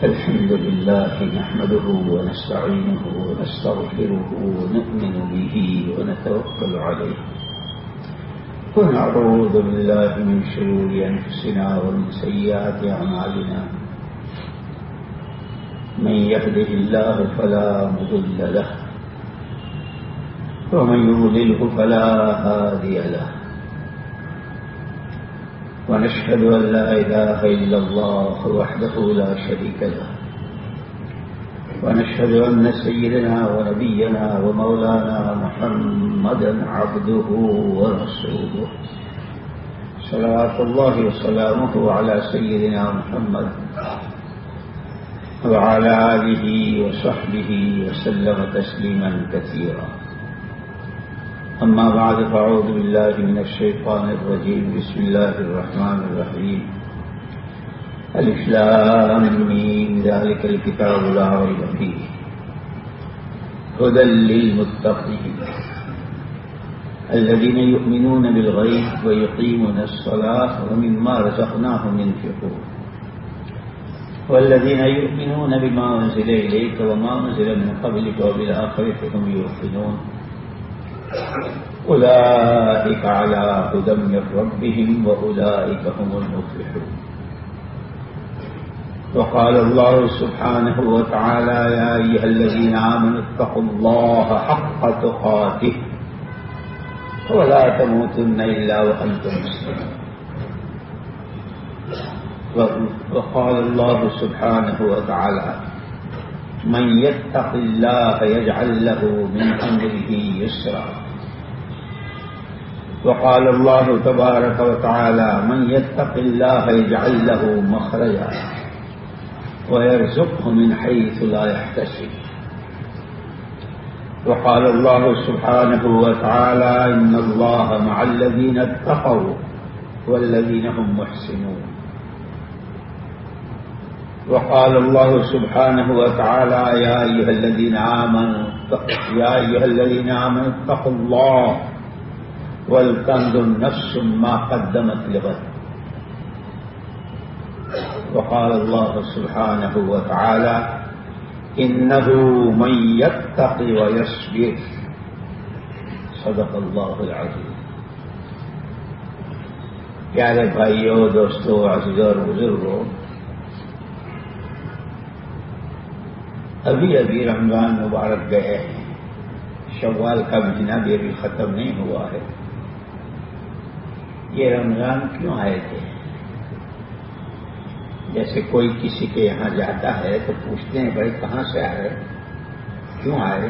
الحمد لله نحمده ونستعينه ونستغفره ونؤمن به ونتوكل عليه ونعوذ بالله من شرور أنفسنا ومن سيئات أعمالنا من يهده الله فلا مضل له ومن يضلله فلا هادي له ونشهد أن لا إله إلا الله وحده لا شريك له ونشهد أن سيدنا ونبينا ومولانا محمدا عبده ورسوله صلوات الله وسلامه على سيدنا محمد وعلى آله وصحبه وسلم تسليما كثيرا. أما بعد فأعوذ بالله من الشيطان الرجيم. بسم الله الرحمن الرحيم. ألف لام ميم ذلك الكتاب لا ريب فيه هدى للمتقين الذين يؤمنون بالغيب ويقيمون الصلاة ومما رزقناهم ينفقون والذين يؤمنون بما أنزل إليك وما أنزل من قبلك وبالآخرة هم يوقنون أولئك على هدى من ربهم وأولئك هم المفلحون. وقال الله سبحانه وتعالى يا أيها الذين آمنوا اتقوا الله حق تقاته ولا تموتن إلا وأنتم مسلمون. وقال الله سبحانه وتعالى من يتق الله يجعل له من أمره يسرا. وقال الله تبارك وتعالى من يتق الله يجعل له مخرجا ويرزقه من حيث لا يحتسب. وقال الله سبحانه وتعالى إن الله مع الذين اتقوا والذين هم محسنون. وقال الله سبحانه وتعالى يا أيها الذين آمنوا اتقوا الله ولتنظر نفس ما قدمت لغد. وقال الله سبحانه وتعالى إنه من يتق ويصبر. صدق الله العظيم. پیارے بھائیوں، دوستوں، عزیزوں اور بزرگوں، ابھی رمضان مبارک گئے ہیں. شوال کا مہینہ بھی ابھی ختم نہیں ہوا ہے. یہ رمضان کیوں آئے تھے؟ جیسے کوئی کسی کے یہاں جاتا ہے تو پوچھتے ہیں بھائی کہاں سے آئے، کیوں آئے؟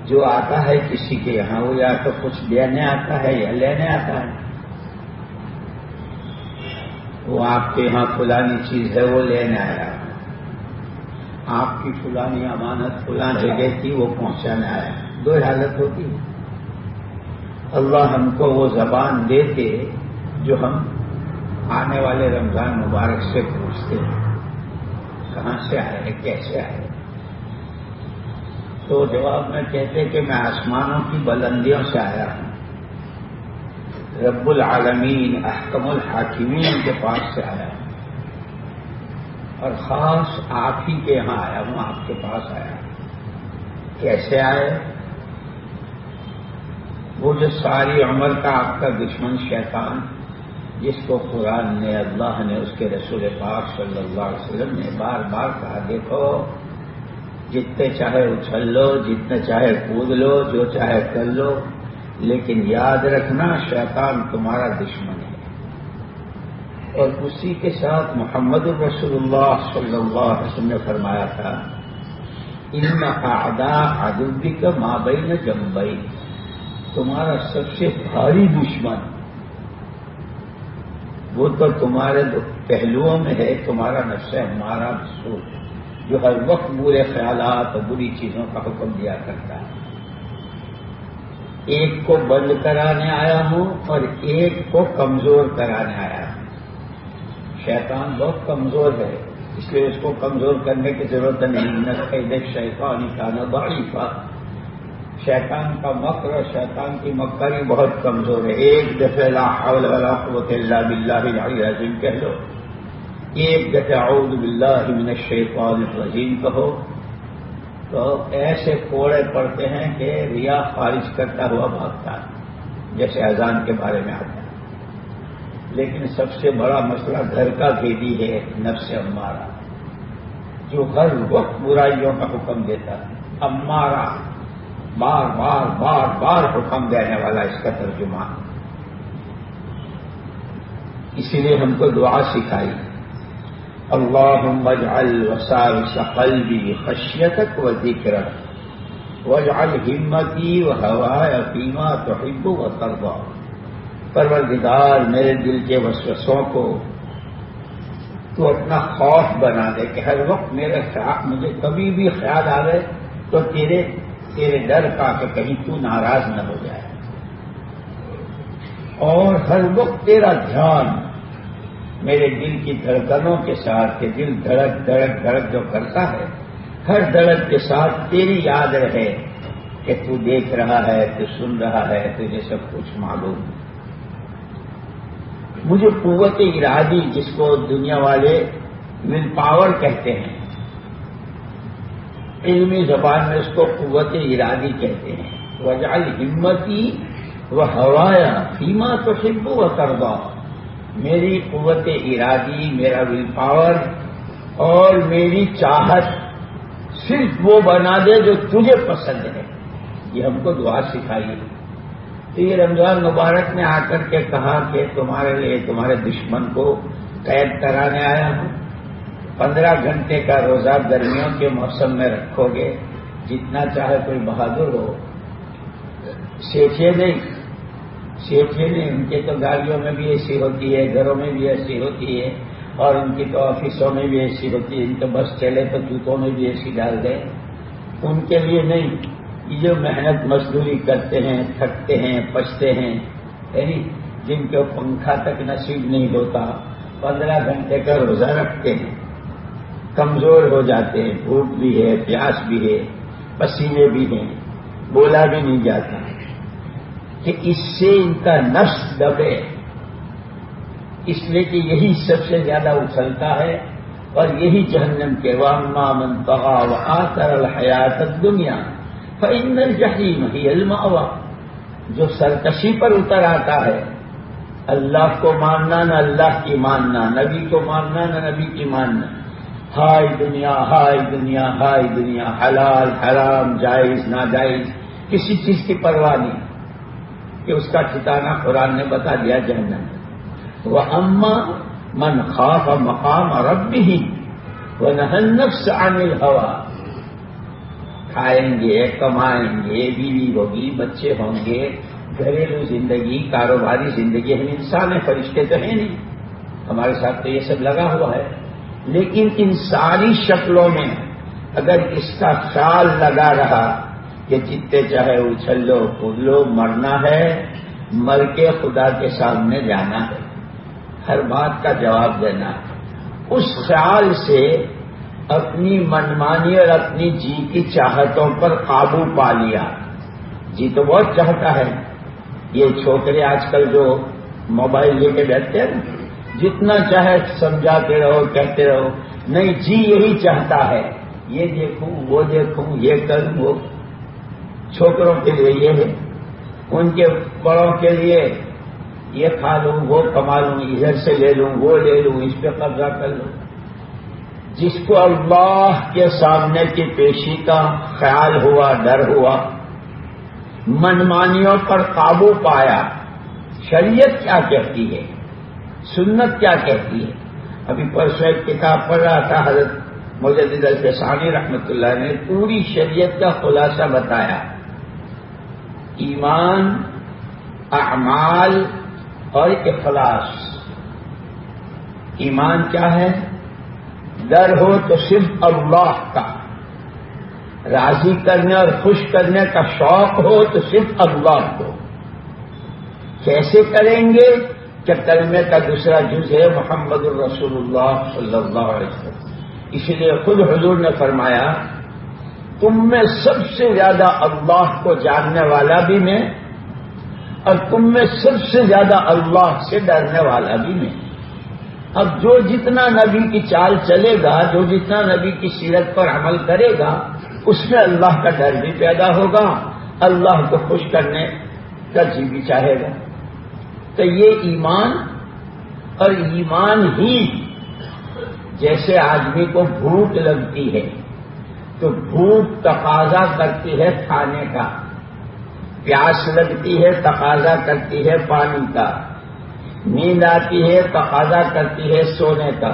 جو آتا ہے کسی کے یہاں وہ یا تو کچھ دینے آتا ہے یا لینے آتا ہے. وہ آپ کے یہاں فلانی چیز ہے وہ لینے آیا، آپ کی فلانی امانت فلان جگہ تھی وہ پہنچانے آیا. دو حالت ہوتی ہے. اللہ ہم کو وہ زبان دیتے جو ہم آنے والے رمضان مبارک سے پوچھتے ہیں کہاں سے آئے، کیسے آئے. تو جواب میں کہتے کہ میں آسمانوں کی بلندیوں سے آیا ہوں، رب العالمین احکم الحاکمین کے پاس سے آیا ہوں، اور خاص آپ ہی کے یہاں آیا ہوں، آپ کے پاس آیا ہوں. کیسے آئے؟ وہ جو ساری عمر کا آپ کا دشمن شیطان، جس کو قرآن نے، اللہ نے، اس کے رسول پاک صلی اللہ علیہ وسلم نے بار بار کہا دیکھو جتنے چاہے اچھل لو، جتنے چاہے کود لو، جو چاہے کر لو، لیکن یاد رکھنا شیطان تمہارا دشمن ہے. اور اسی کے ساتھ محمد رسول اللہ صلی اللہ علیہ وسلم نے فرمایا تھا ان اعداء عدوک ما بین جنبین، تمہارا سب سے بھاری دشمن وہ تو تمہارے پہلوؤں میں ہے، تمہارا نفس ہمارا سوچ جو ہر وقت برے خیالات اور بری چیزوں کا حکم دیا کرتا ہے. ایک کو بند کرانے آیا ہوں اور ایک کو کمزور کرانے آیا ہوں. شیطان بہت کمزور ہے، اس لیے اس کو کمزور کرنے کی ضرورت نہیں. نقید شیطان کان ضعیفا، شیطان کا مکر اور شیطان کی مکری بہت کمزور ہے. ایک دفعہ لا حول ولا قوت الا باللہ العلی العظیم کہہ لو ایک دفعہ اعوذ باللہ من الشیطان الرجیم کہو تو ایسے کوڑے پڑتے ہیں کہ ریا خارج کرتا ہوا بھاگتا ہے، جیسے اذان کے بارے میں آتا ہے۔ لیکن سب سے بڑا مسئلہ گھر کا بھیدی ہے نفس امارہ، جو ہر وقت برائیوں کا حکم دیتا ہے۔ امارہ بار بار بار بار حکم دینے والا اس کا ترجمہ۔ اسی لیے ہم کو دعا سکھائی، اللہم اجعل وساوس قلبی خشیتک و ذکرک واجعل ہمتی و ہوای فیما تحب و ترضی۔ پروردگار میرے دل کے وسوسوں کو تو اپنا خوف بنا دے کہ ہر وقت میرے خیال، مجھے کبھی بھی خیال آئے تو تیرے ڈر کا کہ کہیں تو ناراض نہ ہو جائے، اور ہر وقت تیرا دھیان میرے دل کی دھڑکنوں کے ساتھ، کہ دل دھڑک دھڑک دھڑک جو کرتا ہے، ہر دھڑک کے ساتھ تیری یاد رہے کہ تو دیکھ رہا ہے، تو سن رہا ہے، تجھے سب کچھ معلوم۔ مجھے قوت ارادی، جس کو دنیا والے ول پاور کہتے ہیں، علمی زبان میں اس کو قوت ارادی کہتے ہیں، واجعل ہمتی و ہوایا فیما تحب و ترضی۔ میری قوت ارادی، میرا ول پاور اور میری چاہت صرف وہ بنا دے جو تجھے پسند ہے۔ یہ ہم کو دعا سکھائی۔ تو یہ رمضان مبارک نے آ کر کے کہا کہ تمہارے لیے تمہارے دشمن کو قید کرانے آیا ہوں۔ 15 گھنٹے کا روزہ گرمیوں کے موسم میں رکھو گے، جتنا چاہے کوئی بہادر ہو، سیٹھے نہیں، ان کی تو گاڑیوں میں بھی ایسی ہوتی ہے، گھروں میں بھی ایسی ہوتی ہے، اور ان کی تو آفسوں میں بھی ایسی ہوتی ہے، ان کے بس چلے تو جوتوں میں بھی ایسی ڈال دیں۔ ان کے لیے نہیں، یہ جو محنت مزدوری کرتے ہیں، تھکتے ہیں، پچتے ہیں، یعنی جن کو پنکھا تک نصیب نہیں ہوتا، 15 گھنٹے کا روزہ رکھتے ہیں، کمزور ہو جاتے ہیں، بھوک بھی ہے، پیاس بھی ہے، پسینے بھی ہیں، بولا بھی نہیں جاتا، کہ اس سے ان کا نفس دبے، اس لیے کہ یہی سب سے زیادہ اچھلتا ہے، اور یہی جہنم کے وَأَمَّا مَن طَغَىٰ وَآثَرَ الْحَيَاةَ الدُّنْيَا فَإِنَّ الْجَحِيمَ هِيَ الْمَأْوَىٰ۔ جو سرکشی پر اتر آتا ہے، اللہ کو ماننا نہ اللہ کی ماننا، نبی کو ماننا نہ نبی کی ماننا، ہائے دنیا ہائے دنیا ہائے دنیا، حلال حرام جائز ناجائز، کسی چیز کی پرواہ نہیں، کہ اس کا ٹھکانہ قرآن نے بتا دیا جہنم۔ وَأَمَّا مَنْ خَافَ مَقَامَ رَبِّهِ وَنَهَى النَّفْسَ عَنِ الْهَوَىٰ۔ کھائیں گے، کمائیں گے، بیوی ہوگی، بچے ہوں گے، گھریلو زندگی، کاروباری زندگی، ہم انسان ہیں، فرشتے تو ہیں نہیں، ہمارے ساتھ تو یہ سب لگا ہوا ہے، لیکن ان ساری شکلوں میں اگر اس کا خیال لگا رہا کہ جتنے چاہے اچھل لو کود لو، مرنا ہے، مر کے خدا کے سامنے جانا ہے، ہر بات کا جواب دینا ہے، اس خیال سے اپنی منمانی اور اپنی جی کی چاہتوں پر قابو پا لیا۔ جی تو بہت چاہتا ہے، یہ چھوکرے آج کل جو موبائل لے کے بیٹھتے ہیں، جتنا چاہے سمجھاتے رہو، کہتے رہو، نہیں جی یہی چاہتا ہے، یہ دیکھوں وہ دیکھوں، یہ کروں وہ۔ چھوکروں کے لیے یہ ہے، ان کے بڑوں کے لیے یہ کھا لوں، وہ کما لوں، ادھر سے لے لوں، وہ لے لوں، اس پہ قبضہ کر لوں۔ جس کو اللہ کے سامنے کی پیشی کا خیال ہوا، ڈر ہوا، منمانیوں پر قابو پایا، شریعت کیا کہتی ہے، سنت کیا کہتی ہے۔ ابھی پرسوں ایک کتاب پڑھ رہا تھا، حضرت مجدد الفسانی رحمۃ اللہ نے پوری شریعت کا خلاصہ بتایا، ایمان، اعمال اور اخلاص۔ ایمان کیا ہے؟ ڈر ہو تو صرف اللہ کا، راضی کرنے اور خوش کرنے کا شوق ہو تو صرف اللہ کو۔ کیسے کریں گے کہ کلمے کا دوسرا جز ہے محمد الرسول اللہ صلی اللہ علیہ وسلم۔ اسی لیے خود حضور نے فرمایا، تم میں سب سے زیادہ اللہ کو جاننے والا بھی میں، اور تم میں سب سے زیادہ اللہ سے ڈرنے والا بھی میں۔ اب جو جتنا نبی کی چال چلے گا، جو جتنا نبی کی سیرت پر عمل کرے گا، اس میں اللہ کا ڈر بھی پیدا ہوگا، اللہ کو خوش کرنے کا جی بھی چاہے گا۔ تو یہ ایمان، اور ایمان ہی جیسے آدمی کو بھوک لگتی ہے تو بھوک تقاضا کرتی ہے کھانے کا، پیاس لگتی ہے تقاضا کرتی ہے پانی کا، نیند آتی ہے تقاضا کرتی ہے سونے کا،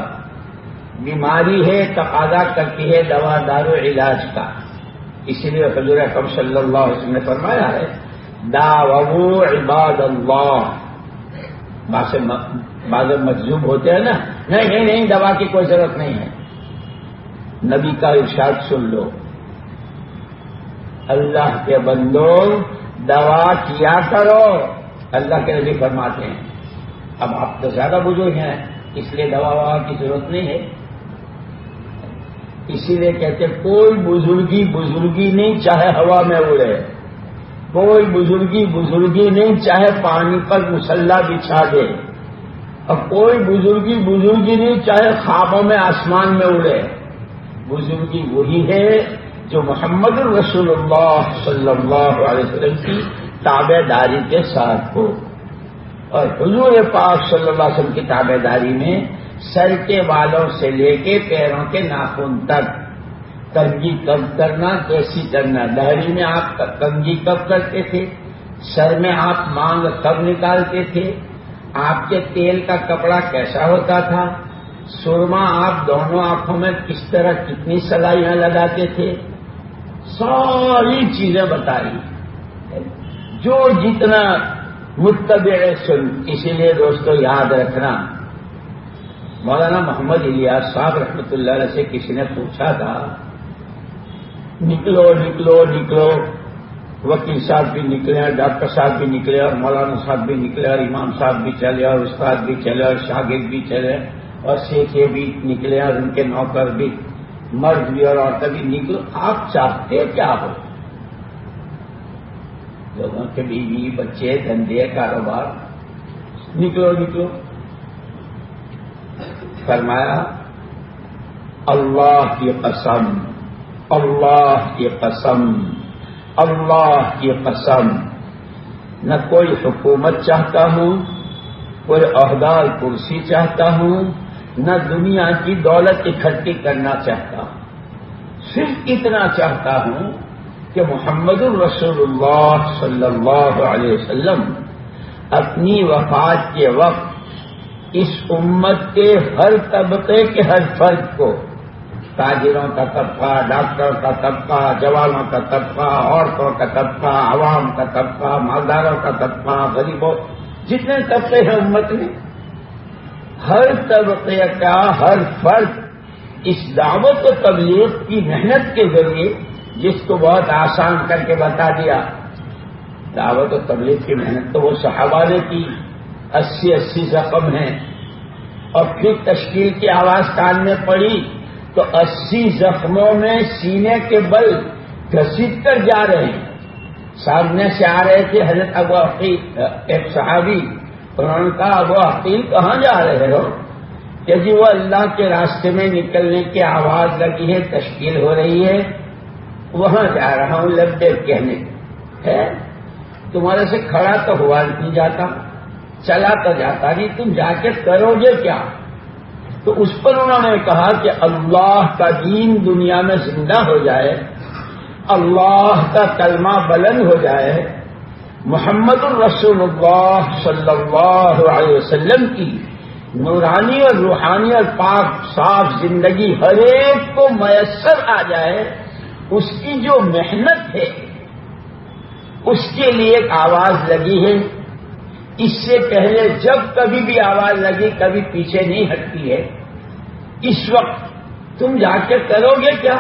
بیماری ہے تقاضا کرتی ہے دوا دارو علاج کا۔ اسی لیے حضور اکرم صلی اللہ علیہ وسلم نے فرمایا ہے داؤ عباد اللہ۔ بعض مجذوب ہوتے ہیں نا، نہیں دوا کی کوئی ضرورت نہیں ہے۔ نبی کا ارشاد سن لو، اللہ کے بندو دوا کیا کرو، اللہ کے نبی فرماتے ہیں۔ اب آپ تو زیادہ بزرگ ہیں، اس لیے دوا کی ضرورت نہیں ہے۔ اسی لیے کہتے کوئی بزرگی نہیں چاہے ہوا میں اڑے، کوئی بزرگی نہیں چاہے پانی پر مسلح بچھا دے، اور کوئی بزرگی نہیں چاہے خوابوں میں آسمان میں اڑے۔ بزرگی وہی ہے جو محمد رسول اللہ صلی اللہ علیہ وسلم کی تابع داری کے ساتھ ہو۔ اور حضور پاک صلی اللہ علیہ وسلم کی تابع داری میں سر کے بالوں سے لے کے پیروں کے ناخن تک کنگھی کب کرنا، کیسی کرنا۔ دہری میں آپ کنگھی کب کرتے تھے، سر میں آپ مانگ کب نکالتے تھے، آپ کے تیل کا کپڑا کیسا ہوتا تھا، سرما آپ دونوں آنکھوں میں کس طرح کتنی سلائیاں لگاتے تھے، ساری چیزیں بتائی۔ جو جتنا متبع سن، اسی لیے دوستو یاد رکھنا، مولانا محمد الیاس صاحب رحمۃ اللہ علیہ سے کسی نے پوچھا تھا نکلو نکلو نکلو، وکیل صاحب بھی نکلے اور ڈاکٹر صاحب بھی نکلے اور مولانا صاحب بھی نکلے اور امام صاحب بھی چلے اور استاد بھی چلے اور شاگرد بھی چلے اور شیخے بھی نکلے اور ان کے نوکر بھی، مرد بھی اور عورتیں بھی نکلو، آپ چاہتے کیا ہو؟ لوگوں کے بیوی بچے دھندے کاروبار، نکلو نکلو۔ فرمایا اللہ کی قسم، اللہ کی قسم، اللہ کی قسم، نہ کوئی حکومت چاہتا ہوں، کوئی عہدہ کرسی چاہتا ہوں، نہ دنیا کی دولت اکٹھی کرنا چاہتا ہوں، صرف اتنا چاہتا ہوں کہ محمد الرسول اللہ صلی اللہ علیہ وسلم اپنی وفات کے وقت اس امت کے ہر طبقے کے ہر فرد کو، تاجروں کا طبقہ، ڈاکٹروں کا طبقہ، جوانوں کا طبقہ، عورتوں کا طبقہ، عوام کا طبقہ، مالداروں کا طبقہ، غریبوں، جتنے طبقے ہیں امت میں، ہر طبقے کا ہر فرد اس دعوت و تبلیغ کی محنت کے ذریعے، جس کو بہت آسان کر کے بتا دیا، دعوت و تبلیغ کی محنت تو وہ صحابہ نے کی، 80 زخم ہیں، اور پھر تشکیل کی آواز کان میں پڑی تو 80 زخموں میں سینے کے بل گھسیٹ کر جا رہے ہیں۔ سامنے سے آ رہے تھے حضرت ابو عقیل، ایک صحابی، انہوں نے کہا ابو عقیل کہاں جا رہے ہو؟ کہ جی وہ اللہ کے راستے میں نکلنے کی آواز لگی ہے، تشکیل ہو رہی ہے، وہاں جا رہا ہوں لبیک کہنے ہے۔ تمہارے سے کھڑا تو ہوا نہیں جاتا، چلا تو جاتا نہیں، تم جا کے کرو گے کیا؟ تو اس پر انہوں نے کہا کہ اللہ کا دین دنیا میں زندہ ہو جائے، اللہ کا کلمہ بلند ہو جائے، محمد الرسول اللہ صلی اللہ علیہ وسلم کی نورانی اور روحانی اور پاک صاف زندگی ہر ایک کو میسر آ جائے، اس کی جو محنت ہے اس کے لیے ایک آواز لگی ہے۔ اس سے پہلے جب کبھی بھی آواز لگی کبھی پیچھے نہیں ہٹتی ہے۔ اس وقت تم جا کے کرو گے کیا؟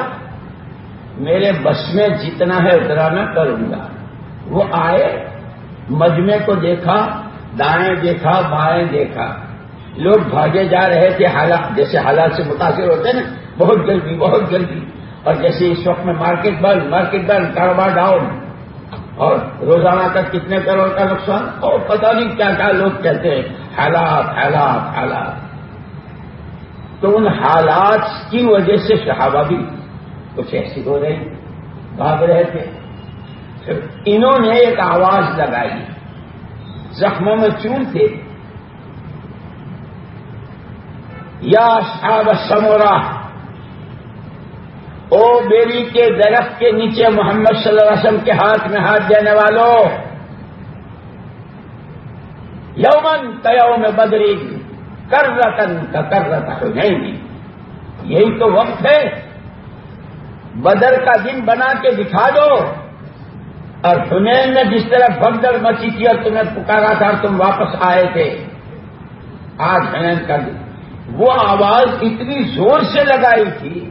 میرے بس میں جتنا ہے اتنا میں کروں گا۔ وہ آئے، مجمع کو دیکھا، دائیں دیکھا، بائیں دیکھا، لوگ بھاگے جا رہے تھے، حالات جیسے حالات سے متاثر ہوتے ہیں نا، بہت جلدی بہت جلدی، اور جیسے اس وقت میں مارکیٹ بند، کاروبار ڈاؤن، اور روزانہ کا کتنے کروڑ کا نقصان، اور پتہ نہیں کیا کیا لوگ کہتے ہیں، حالات حالات حالات۔ تو ان حالات کی وجہ سے صحابہ بھی کچھ ایسی ہو رہی بھاگ رہے تھے. پھر انہوں نے ایک آواز لگائی, زخموں میں چون تھے, یا اصحاب السمرہ, او بیری کے درخت کے نیچے محمد صلی اللہ علیہ وسلم کے ہاتھ میں ہاتھ دینے والوں, یومن کیوم بدر کررتن کا کررت حنین, یہی تو وقت ہے, بدر کا دن بنا کے دکھا دو. اور حنین نے جس طرح بھگدڑ مچی تھی اور تمہیں پکارا تھا اور تم واپس آئے تھے, آج حنین کا دن. وہ آواز اتنی زور سے لگائی تھی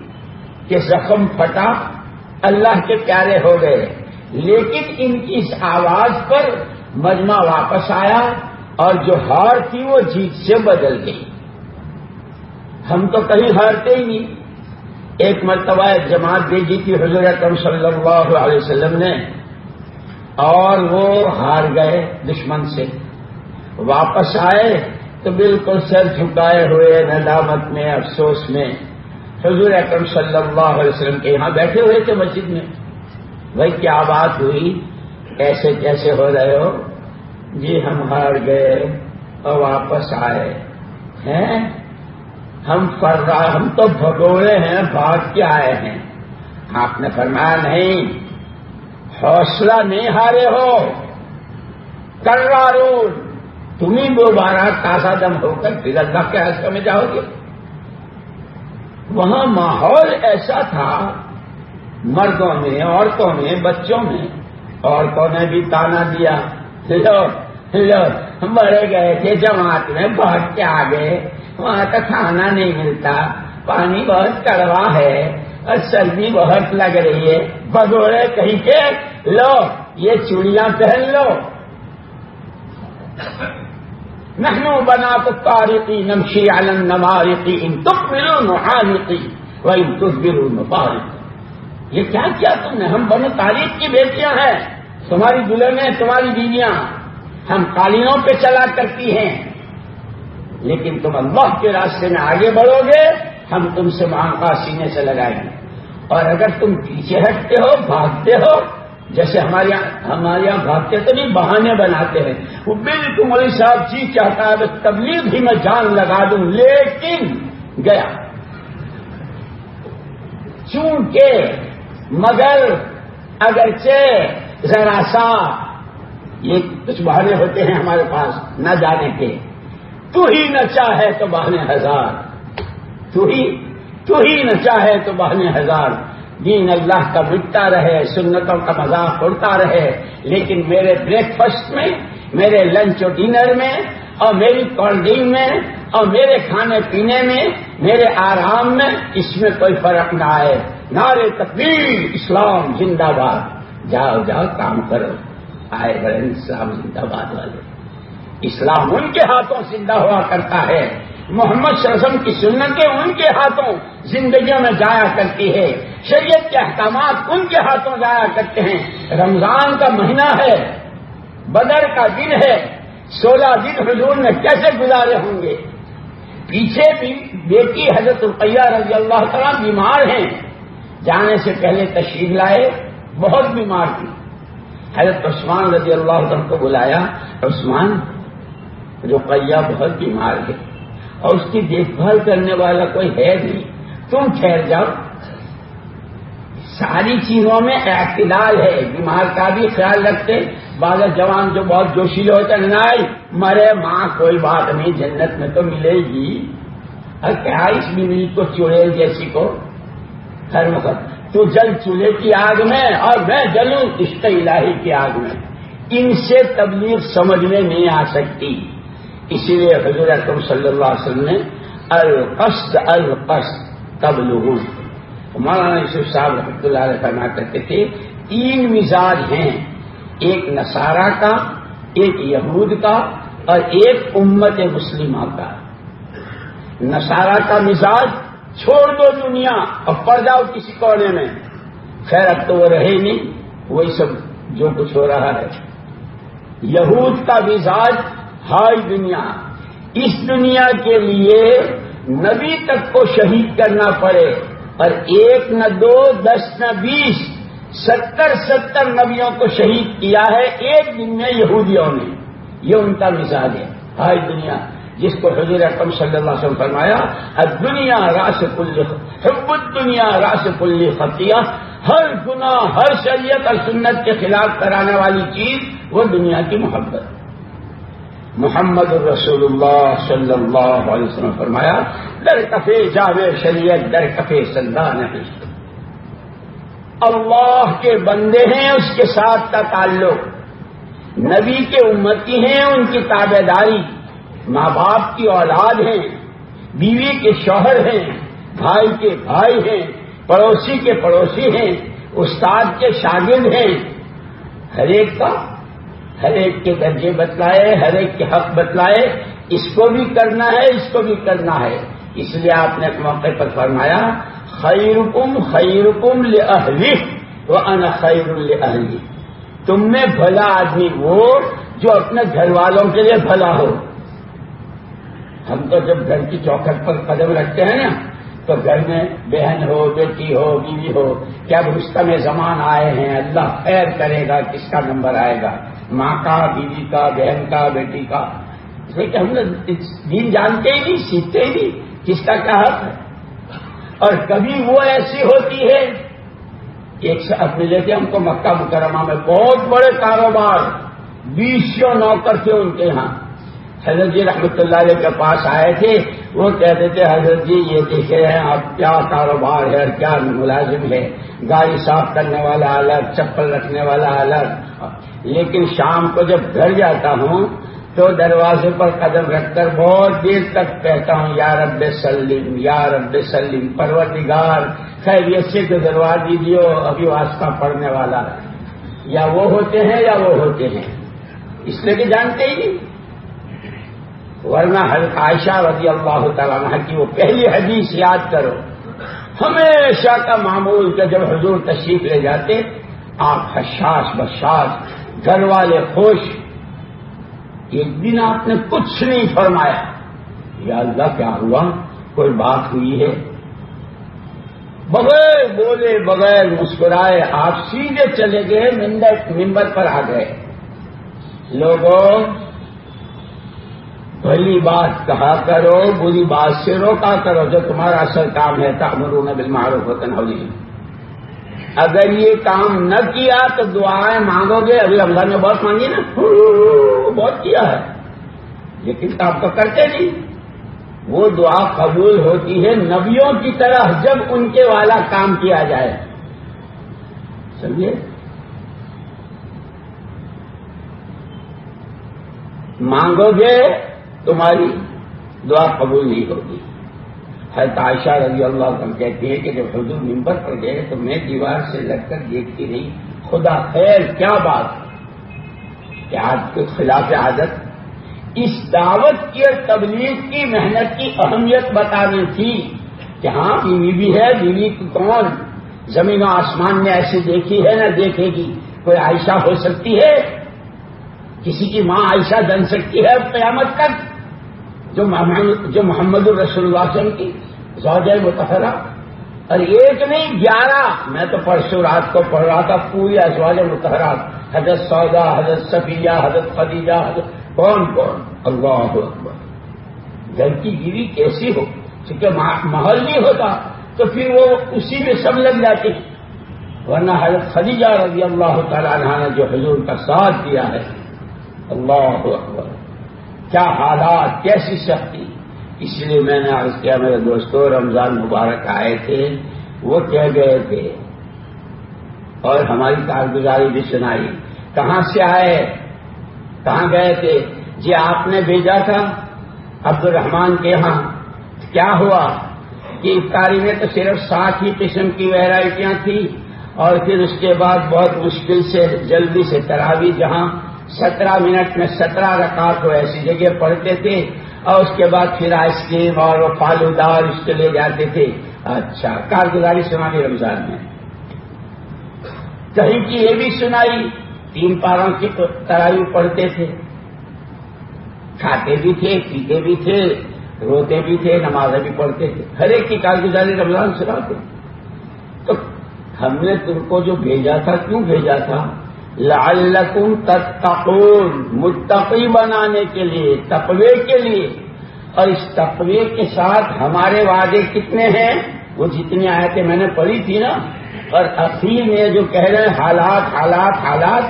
کہ زخم پھٹا, اللہ کے پیارے ہو گئے. لیکن ان کی اس آواز پر مجمع واپس آیا اور جو ہار تھی وہ جیت سے بدل گئی. ہم تو کہیں ہارتے ہی نہیں. ایک مرتبہ ایک جماعت بھیجی تھی حضور اکرم صلی اللہ علیہ وسلم نے, اور وہ ہار گئے دشمن سے. واپس آئے تو بالکل سر جھکائے ہوئے, ندامت میں, افسوس میں. حضور اکرم صلی اللہ علیہ وسلم کے یہاں بیٹھے ہوئے تھے مسجد میں. بھائی کیا بات ہوئی, ایسے کیسے ہو رہے ہو؟ جی ہم ہار گئے اور واپس آئے ہیں. ہم تو بھگوڑے ہیں, بھاگ کے آئے ہیں. آپ نے فرمایا نہیں, حوصلہ نہیں ہارے ہو, کرارون, تمہیں دوبارہ تازہ دم ہو کر پھر اللہ کے حضرت میں جاؤ گے. وہاں ماحول ایسا تھا, مردوں میں, عورتوں میں, بچوں میں. عورتوں نے بھی تانا دیا, لو مرے گئے تھے جماعت میں, بھاگ کے آ گئے, وہاں کا کھانا نہیں ملتا, پانی بہت کڑوا ہے اور سردی بہت لگ رہی ہے. بگوڑے کہیں کے لو یہ چوڑیاں پہن لو. نحنو بنات الطارقی نمشی علی النمارقی ان تقبلوا نعانقی وان تدبروا نطارقی. یہ کیا کیا تم نے؟ ہم بنو طارق کی بیٹیاں ہیں, تمہاری دلہنیں, تمہاری بیویاں. ہم قالینوں پہ چلا کرتی ہیں, لیکن تم اللہ کے راستے میں آگے بڑھو گے, ہم تم سے معاملہ سینے سے لگائیں گے. اور اگر تم پیچھے ہٹتے ہو, بھاگتے ہو, جیسے ہمارے یہاں بھاگتے تو نہیں, بہانے بناتے ہیں. وہ بالکل مولوی صاحب جی چاہتا ہے بس تبلیغ بھی میں جان لگا دوں, لیکن گیا. چونکہ مگر اگرچہ ذرا سا یہ کچھ بہانے ہوتے ہیں ہمارے پاس نہ جانے کے. تو ہی نہ چاہے تو بہانے ہزار, تو ہی نہ چاہے تو بہانے ہزار. دین اللہ کا مٹتا رہے, سنتوں کا مذاق اڑتا رہے, لیکن میرے بریک فاسٹ میں, میرے لنچ اور ڈنر میں, اور میری کولڈ ڈرنک میں, اور میرے کھانے پینے میں, میرے آرام میں, اس میں کوئی فرق نہ آئے. نعرے تکبیر, اسلام زندہ باد. جاؤ کام کرو. آئے بڑے اسلام زندہ باد والے. اسلام ان کے ہاتھوں زندہ ہوا کرتا ہے. محمد صلی اللہ علیہ وسلم کی سنتیں ان کے ہاتھوں زندگیوں میں جایا کرتی ہے. شریعت کے احکامات ان کے ہاتھوں جایا کرتے ہیں. رمضان کا مہینہ ہے, بدر کا دن ہے, 16 دن حضور نے کیسے گزارے ہوں گے. پیچھے بھی بیٹی حضرت رقیہ رضی اللہ تعالیٰ بیمار ہیں, جانے سے پہلے تشریف لائے, بہت بیمار تھی. حضرت عثمان رضی اللہ عنہ کو بلایا, عثمان رقیہ بہت بیمار ہے اور اس کی دیکھ بھال کرنے والا کوئی ہے نہیں, تم ٹھہر جاؤ. ساری چیزوں میں اعتدال ہے, بیمار کا بھی خیال رکھتے. بعض جوان جو بہت جوشیلے ہوتے ہیں, نہیں مرے ماں کوئی بات نہیں, جنت میں تو ملے گی. اور کیا اس بیوی کو چڑیل جیسی کو ہر وقت تو جل چولہے کی آگ میں اور میں جلوں عشق الہی کی آگ میں. ان سے تبلیغ سمجھ میں نہیں آ سکتی. اسی لیے حضور اکرم صلی اللہ علیہ وسلم نے القصد تبلغ. مولانا یوسف صاحب رحمۃ اللہ علیہ فرمایا کرتے تھے 3 مزاج ہیں, ایک نصارہ کا, ایک یہود کا, اور ایک امت مسلمہ کا. نصارہ کا مزاج چھوڑ دو دنیا اور پڑ جاؤ کسی کونے میں, خیر اب تو وہ رہے نہیں, وہی سب جو کچھ ہو رہا ہے. یہود کا مزاج ہائی دنیا, اس دنیا کے لیے نبی تک کو شہید کرنا پڑے، اور 1 نہ 2 10 نہ 20 70 نبیوں کو شہید کیا ہے ایک دن میں یہودیوں نے. یہ ان کا مثال ہے. ہائے دنیا جس کو حضور اکرم صلی اللہ علیہ وسلم فرمایا الدنیا راس کل حب الدنیا راس کل خطیہ، ہر گناہ ہر شریعت اور سنت کے خلاف کرانے والی چیز وہ دنیا کی محبت. محمد الرسول اللہ صلی اللہ علیہ وسلم فرمایا در کفے جاوے شریعت در کفے سندا نہیں. اللہ کے بندے ہیں اس کے ساتھ کا تعلق، نبی کے امتی ہیں ان کی تابع داری، ماں باپ کی اولاد ہیں، بیوی کے شوہر ہیں، بھائی کے بھائی ہیں، پڑوسی کے پڑوسی ہیں، استاد کے شاگرد ہیں. ہر ایک کے درجے بتلائے، ہر ایک کے حق بتلائے، اس کو بھی کرنا ہے اس کو بھی کرنا ہے. اس لیے آپ نے ایک موقع پر فرمایا خیرکم خیرکم لأہلہ وانا خیر لأہلی. تم میں بھلا آدمی وہ جو اپنے گھر والوں کے لیے بھلا ہو. ہم تو جب گھر کی چوکھٹ پر قدم رکھتے ہیں نا تو گھر میں بہن ہو، بیٹی ہو، بیوی ہو، کیا رستم زمان آئے ہیں، اللہ خیر کرے گا، کس کا نمبر آئے گا، ماں کا، بیوی کا، بہن کا، بیٹی کا. اس لیے کہ ہم دین جانتے ہی نہیں، سیکھتے ہی نہیں کس کا کیا حق ہے. اور کبھی وہ ایسی ہوتی ہے ایک شخص ملے تھے ہم کو مکہ مکرمہ میں، بہت بڑے کاروبار، 20 نوکر تھے ان کے یہاں. حضرت جی رحمۃ اللہ علیہ کے پاس آئے تھے، وہ کہتے تھے حضرت جی یہ دیکھے ہیں آپ کیا کاروبار ہے اور کیا ملازم ہے، گاڑی صاف کرنے والا الگ، چپل رکھنے والا الگ. لیکن شام کو جب گھر جاتا ہوں تو دروازے پر قدم رکھ کر بہت دیر تک کہتا ہوں یا رب سلم یا رب سلم، پروردگار خیریت سے گزروا دیجیے، ابھی واسطہ پڑھنے والا ہے. یا وہ ہوتے ہیں یا وہ ہوتے ہیں، اس لیے کہ جانتے ہی نہیں. ورنہ حضرت عائشہ رضی اللہ تعالیٰ عنہ کی وہ پہلی حدیث یاد کرو. ہمیشہ کا معمول کہ جب حضور تشریف لے جاتے آپ حشاش بشاش، گھر والے خوش. ایک دن آپ نے کچھ نہیں فرمایا، یا اللہ کیا ہوا، کوئی بات ہوئی ہے؟ بغیر بولے بغیر مسکرائے آپ سیدھے چلے گئے، ممبر پر آ گئے. لوگوں بھلی بات کہا کرو، بری بات سے روکا کرو، جو تمہارا اصل کام ہے تأمرون بالمعروف وتنہون عن المنکر. اگر یہ کام نہ کیا تو دعائیں مانگو گے. ابھی رمضان میں بہت مانگی نا، بہت کیا ہے، لیکن کام تو کرتے نہیں. وہ دعا قبول ہوتی ہے نبیوں کی طرح جب ان کے والا کام کیا جائے. سمجھے؟ مانگو گے تمہاری دعا قبول نہیں ہوگی. حضرت عائشہ رضی اللہ عنہ کہتی ہے کہ جب حضور منبر پر گئے تو میں دیوار سے لگ کر دیکھتی رہی، خدا خیر کیا بات کہ آج کے خلاف عادت اس دعوت کی اور تبلیغ کی محنت کی اہمیت بتانی تھی کہ ہاں بیوی بھی ہے، بیوی کی کون زمین و آسمان میں ایسی دیکھی ہے نہ دیکھے گی. کوئی عائشہ ہو سکتی ہے؟ کسی کی ماں عائشہ بن سکتی ہے قیامت تک جو محمد الرسول اللہ صلی اللہ علیہ وسلم کی زوجہ مطہرہ؟ اور ایک نہیں 11. میں تو پرسوں رات کو پڑھ رہا تھا پوری ازواج مطہرات، حضرت سودا، حضرت صفیہ، حضرت خدیجہ، کون اللہ اکبر. گھر کی بیوی کیسی ہو، کیونکہ محل نہیں ہوتا تو پھر وہ اسی میں سب لگ جاتے. ورنہ حضرت خدیجہ رضی اللہ تعالی عنہا نے جو حضور کا ساتھ دیا ہے، اللہ اکبر، کیا حالات، کیسی سختی. اس لیے میں نے عرض کیا میرے دوستوں، رمضان مبارک آئے تھے، وہ کہہ گئے تھے اور ہماری کارگزاری بھی سنائی. کہاں سے آئے، کہاں گئے تھے؟ جی آپ نے بھیجا تھا عبد الرحمان کے یہاں. کیا ہوا کہ افطاری میں تو صرف 7 ہی قسم کی ویرائٹیاں تھیں، اور پھر اس کے بعد بہت مشکل سے جلدی سے تراویح جہاں 17 منٹ میں 17 رکعت ہو ایسی جگہ پڑھتے تھے، اور اس کے بعد پھر آئس کریم اور وہ فالودہ اور اس کے لے جاتے تھے. اچھا کارگزاری سنائی رمضان میں. کہیں کی یہ بھی سنائی 3 پاروں کی تراویح پڑھتے تھے، کھاتے بھی تھے، پیتے بھی تھے، روتے بھی تھے، نمازیں بھی پڑھتے تھے، ہر ایک کی کارگزاری رمضان سناتے. تو ہم نے تم کو جو بھیجا تھا کیوں بھیجا تھا؟ لعلکم تتقون، متقی بنانے کے لیے، تقوی کے لیے. اور اس تقوی کے ساتھ ہمارے وعدے کتنے ہیں؟ وہ جتنی آیتیں میں نے پڑھی تھی نا، اور اخیر میں جو کہہ رہے ہیں حالات حالات حالات.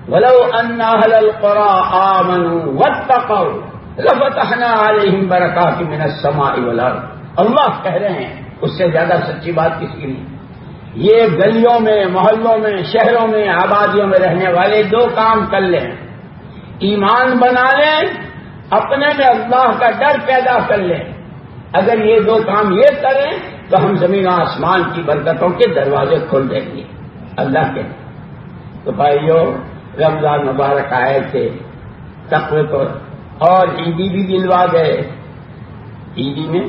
وَلَوْ أَنَّ أَهْلَ الْقُرَىٰ آمَنُوا وَاتَّقَوْا لَفَتَحْنَا عَلَيْهِمْ بَرَكَاتٍ مِّنَ السَّمَاءِ وَالْأَرْضِ. اللہ کہہ رہے ہیں، اس سے زیادہ سچی بات کس کی نہیں؟ یہ گلیوں میں، محلوں میں، شہروں میں، آبادیوں میں رہنے والے دو کام کر لیں: ایمان بنا لیں، اپنے میں اللہ کا ڈر پیدا کر لیں. اگر یہ دو کام یہ کریں تو ہم زمین و آسمان کی برکتوں کے دروازے کھول دیں گے اللہ کے. تو بھائیو، رمضان مبارک آئے تھے تقوی پر، اور عیدی بھی دلوا گئے. عیدی میں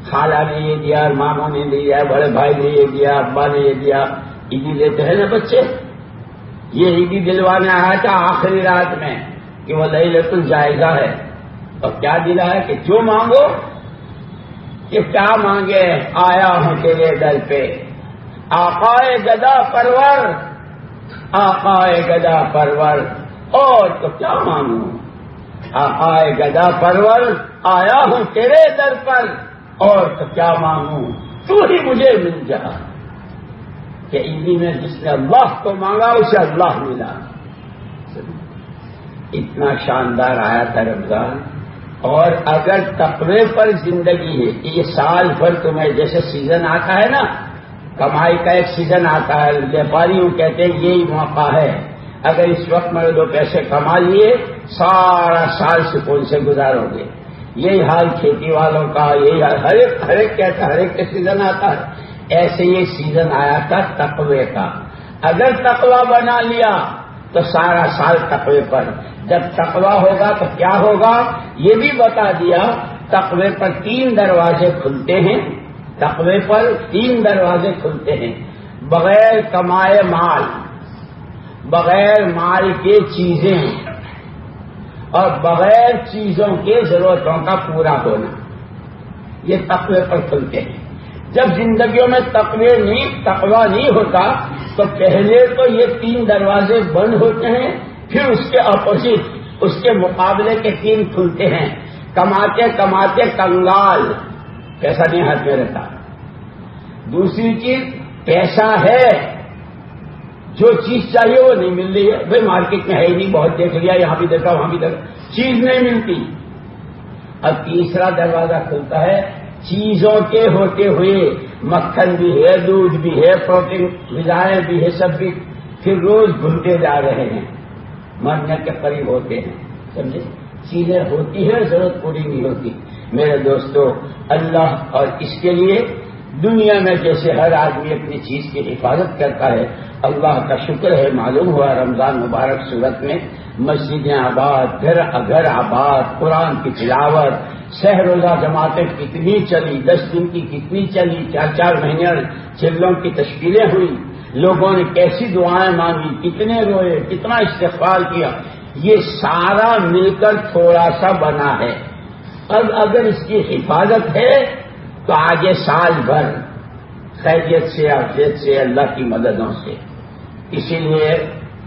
خالہ نے یہ دیا، ماموں نے دیا، بڑے بھائی نے یہ دیا، ابا نے یہ دیا. عیدی لیتے ہیں نا بچے. یہ عیدی دلوانے آیا تھا آخری رات میں کہ وہ لیلۃ الجائزہ ہے. اور کیا دلا ہے کہ جو مانگو، کہ کیا مانگے؟ آیا ہوں تیرے در پہ آقائے گدا پرور، آقائے گدا پرور، اور تو کیا مانگوں؟ آقائے گدا پرور، آیا ہوں تیرے در پر، اور تو کیا مانگوں؟ تو ہی مجھے مل جا. کہ عیدی میں جس نے اللہ کو مانگا اسے اللہ ملا. اتنا شاندار آیا تھا رمضان. اور اگر تقوی پر زندگی ہے کہ یہ سال بھر تمہیں، جیسے سیزن آتا ہے نا، کمائی کا ایک سیزن آتا ہے، ویپاریوں کہتے ہیں یہی موقع ہے، اگر اس وقت میں 2 پیسے کما لیے سارا سال سکون سے گزارو گے. یہی حال کھیتی والوں کا، یہی حال ہر ایک کہتا، ہر ایک کا سیزن آتا ہے. ایسے یہ سیزن آیا تھا تقوی کا. اگر تقوی بنا لیا تو سارا سال تقوی پر. جب تقوی ہوگا تو کیا ہوگا یہ بھی بتا دیا. تقوی پر 3 دروازے کھلتے ہیں. تقوی پر 3 دروازے کھلتے ہیں. بغیر کمائے مال، بغیر مال کے چیزیں، اور بغیر چیزوں کے ضرورتوں کا پورا ہونا، یہ تقوی پر کھلتے ہیں. جب زندگیوں میں تقوی نہیں ہوتا تو پہلے تو یہ 3 دروازے بند ہوتے ہیں، پھر اس کے اپوزٹ، اس کے مقابلے کے 3 کھلتے ہیں. کماتے کماتے کنگال، پیسہ نہیں ہاتھ میں رہتا. دوسری چیز، پیسہ ہے، جو چیز چاہیے وہ نہیں مل رہی ہے. بھائی مارکیٹ میں ہے ہی نہیں، بہت دیکھ لیا، یہاں بھی دیکھا وہاں بھی دیکھا، چیز نہیں ملتی. اب تیسرا دروازہ کھلتا ہے، چیزوں کے ہوتے ہوئے، مکھن بھی ہے، دودھ بھی ہے، پروٹین غذائیں بھی ہے، سب بھی پھر روز بھولتے جا رہے ہیں، مرنے کے قریب ہوتے ہیں. سمجھے؟ چیزیں ہوتی ہیں، ضرورت پوری نہیں ہوتی. میرے دوستو، اللہ اور اس کے لیے دنیا میں جیسے ہر آدمی اپنی چیز کی حفاظت کرتا ہے، اللہ کا شکر ہے. معلوم ہوا رمضان مبارک صورت میں مسجدیں آباد، گھر آباد، قرآن کی تلاوت، سہ روزہ جماعتیں کتنی چلی، 10 دن کی کتنی چلی، 4 مہینے چلوں کی تشکیلیں ہوئی، لوگوں نے کیسی دعائیں مانگی، کتنے روئے، کتنا استغفار کیا. یہ سارا مل کر تھوڑا سا بنا ہے. اب اگر اس کی حفاظت ہے تو آگے سال بھر خیریت سے، عافیت سے، اللہ کی مددوں سے. اسی لیے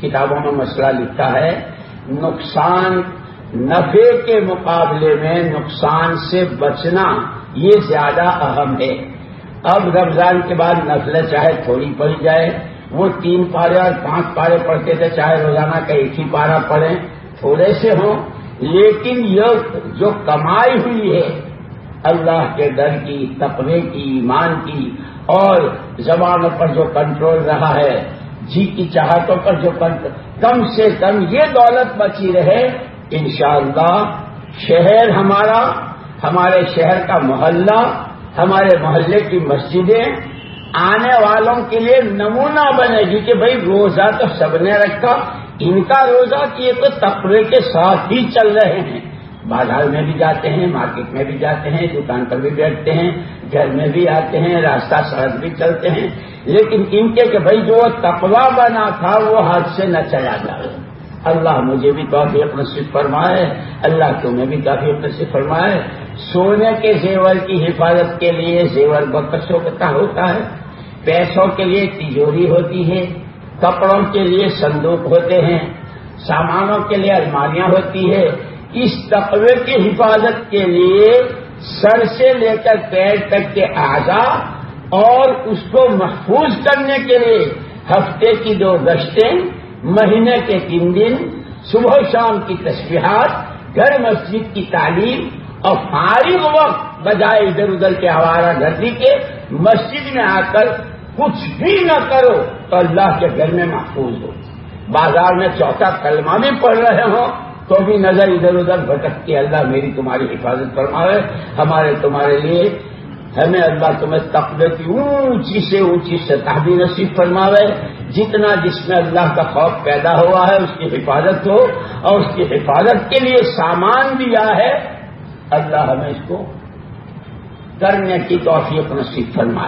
کتابوں میں مسئلہ لکھا ہے، نقصان نفع کے مقابلے میں نقصان سے بچنا یہ زیادہ اہم ہے. اب رمضان کے بعد نفلیں چاہے تھوڑی پڑ جائے، وہ 3 پارے اور 5 پارے پڑھتے تھے، چاہے روزانہ کا 1 ہی پارا پڑھیں، تھوڑے سے ہوں، لیکن یہ جو کمائی ہوئی ہے اللہ کے ڈر کی، تقوی کی، ایمان کی، اور زبانوں پر جو کنٹرول رہا ہے، جی کی چاہتوں پر جو کم سے کم یہ دولت بچی رہے. انشاءاللہ شہر ہمارا، ہمارے شہر کا محلہ، ہمارے محلے کی مسجدیں آنے والوں کے لیے نمونہ بنے گی کہ بھئی روزہ تو سب نے رکھا، ان کا روزہ کیے تو تقوی کے ساتھ ہی چل رہے ہیں. بازار میں بھی جاتے ہیں، مارکیٹ میں بھی جاتے ہیں، دکان پر بھی بیٹھتے ہیں، گھر میں بھی آتے ہیں، راستہ سڑک بھی چلتے ہیں، لیکن ان کے کہ بھئی جو تقوی بنا تھا وہ ہاتھ سے نہ چلا جائے. اللہ مجھے بھی توفیق نصیب فرمائے، اللہ تمہیں بھی توفیق نصیب فرمائے۔ سونے کے زیور کی حفاظت کے لیے زیور بکسوں کا ہوتا ہے، پیسوں کے لیے تجوری ہوتی ہے، کپڑوں کے لیے صندوق ہوتے ہیں، سامانوں کے لیے الماریاں ہوتی ہے۔ اس تقوی کی حفاظت کے لیے سر سے لے کر پیر تک کے اعضاء اور اس کو محفوظ کرنے کے لیے ہفتے کی 2 گشتیں، مہینے کے 3 دن، صبح و شام کی تسبیحات، گھر مسجد کی تعلیم اور فارغ وقت بجائے ادھر ادھر کے آوارہ گردی کے مسجد میں آ کر کچھ بھی نہ کرو تو اللہ کے گھر میں محفوظ ہو۔ بازار میں چوتھا کلمہ بھی پڑھ رہے ہوں تو بھی نظر ادھر ادھر بھٹکتی، اللہ میری تمہاری حفاظت فرماوے، ہمارے تمہارے لیے ہمیں اللہ تمہیں تقوی کی اونچی سے اونچی سطح بھی نصیب فرماوے، جتنا جس میں اللہ کا خوف پیدا ہوا ہے اس کی حفاظت ہو، اور اس کی حفاظت کے لیے سامان دیا ہے، اللہ ہمیں اس کو کرنے کی توفیق نصیب فرمائے۔